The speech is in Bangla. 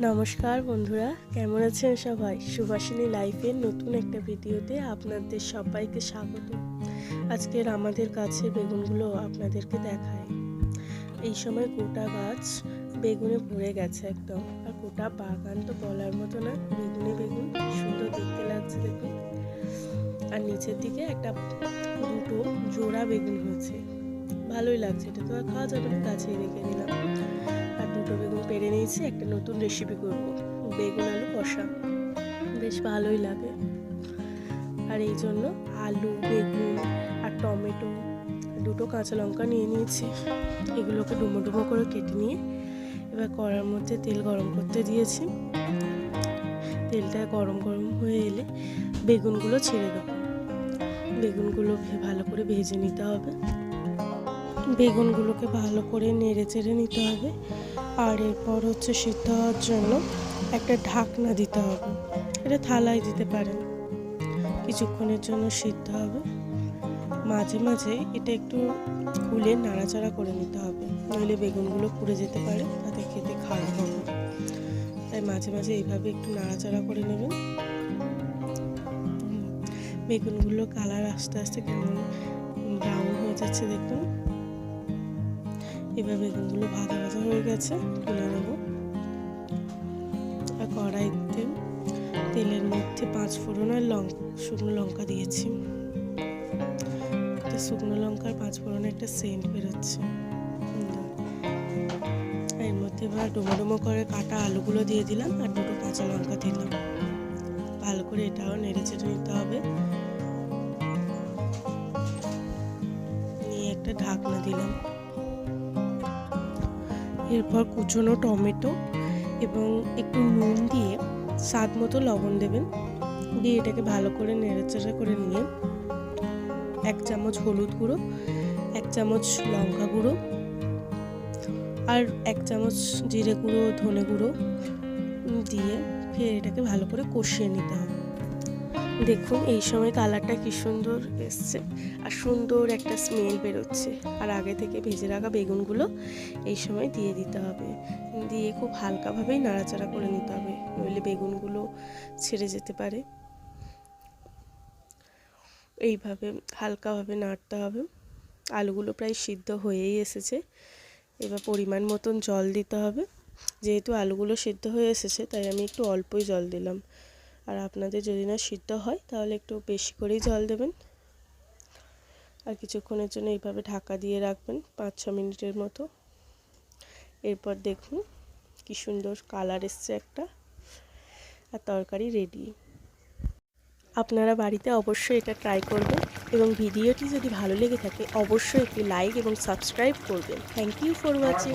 নমস্কার বন্ধুরা, কেমন আছেন সবাই? সুভাষিনী লাইফের নতুন একটা ভিডিওতে আপনাদের সবাইকে স্বাগত। আজকের আমাদের গাছের বেগুনগুলো আপনাদেরকে দেখায়। এই সময় গোটা গাছ বেগুনে ভরে গেছে একদম, আর গোটা বাগান তো বলার মতো না। বেগুনে বেগুন সুন্দর দেখতে লাগছে দেখুন। আর নিচের দিকে দুটো জোড়া বেগুন হয়েছে, ভালোই লাগছে। এটা তো আর খাওয়া যাবে না, গাছেই রেখে দিলাম। আর দুটো বেগুন পেড়ে নিয়েছি, একটা নতুন রেসিপি করব, বেগুন আলু কষা। বেশ ভালোই লাগে। আর এই জন্য আলু, বেগুন আর টমেটো, দুটো কাঁচা লঙ্কা নিয়ে নিয়েছি। এগুলোকে ডুমো ডুমো করে কেটে নিয়ে এবার কড়ার মধ্যে তেল গরম করতে দিয়েছি। তেলটা গরম গরম হয়ে এলে বেগুনগুলো ছেড়ে দেবো। বেগুনগুলো ভালো করে ভেজে নিতে হবে। বেগুনগুলোকে ভালো করে নেড়ে চেড়ে নিতে হবে। আর এরপর সিদ্ধ হওয়ার জন্য একটা ঢাকনা দিতে হবে। এটা থালায় দিতে পারেন। কিছুক্ষণের জন্য সিদ্ধ হবে। মাঝে মাঝে এটা একটু খুলে নাড়াচাড়া করে নিতে হবে, নইলে বেগুনগুলো পুড়ে যেতে পারে, তাতে খেতে খারাপ হবে। তাই মাঝে মাঝে এইভাবে একটু নাড়াচাড়া করে নেবেন। বেগুনগুলো কালার আস্তে আস্তে কেমন ব্রাউন হয়ে যাচ্ছে দেখুন। এবার বেগুনগুলো ভাজা ভাজা হয়ে গেছে, তুলে নেব। আর কড়াইতে তেলের মধ্যে 5 ফোড়ন আর শুকনো লঙ্কা দিয়েছি। শুকনো লঙ্কার 5 ফোড়নে একটা সেন্ট বেরোচ্ছে। এর মধ্যে এবার ডুমো ডুমো করে কাটা আলুগুলো দিয়ে দিলাম, আর দুটো কাঁচা লঙ্কা দিলাম। ভালো করে এটাও নেড়ে চেড়ে নিতে হবে। নিয়ে একটা ঢাকনা দিলাম। এরপর কুচনো টমেটো এবং একটু নুন দিয়ে স্বাদ মতো লবণ দেবেন। দিয়ে এটাকে ভালো করে নেড়েচেড়ে করে নিয়ে 1 চামচ হলুদ গুঁড়ো, 1 চামচ লঙ্কা গুঁড়ো আর 1 চামচ জিরে গুঁড়ো, ধনে গুঁড়ো দিয়ে ফের এটাকে ভালো করে কষিয়ে নিতে হবে। দেখুন এই সময় কালারটা কি সুন্দর এসছে, আর সুন্দর একটা স্মেল বেরোচ্ছে। আর আগে থেকে ভেজে রাখা বেগুনগুলো এই সময় দিয়ে দিতে হবে। দিয়ে খুব হালকাভাবেই নাড়াচাড়া করে নিতে হবে, নইলে বেগুনগুলো ছেড়ে যেতে পারে। এইভাবে হালকাভাবে নাড়তে হবে। আলুগুলো প্রায় সিদ্ধ হয়েই এসেছে। এবার পরিমাণ মতন জল দিতে হবে। যেহেতু আলুগুলো সিদ্ধ হয়ে এসেছে তাই আমি একটু অল্পই জল দিলাম। আর আপনাদের যদি না সিদ্ধ হয় তাহলে একটু বেশি করেই জল দেবেন। আর কিছুক্ষণের জন্য এইভাবে ঢাকা দিয়ে রাখবেন, 5-6 মিনিটের মতো। এরপর দেখুন কি সুন্দর কালার এসছে একটা, আর তরকারি রেডি। আপনারা বাড়িতে অবশ্যই এটা ট্রাই করবেন, এবং ভিডিওটি যদি ভালো লেগে থাকে অবশ্যই একটি লাইক এবং সাবস্ক্রাইব করবেন। Thank you for watching.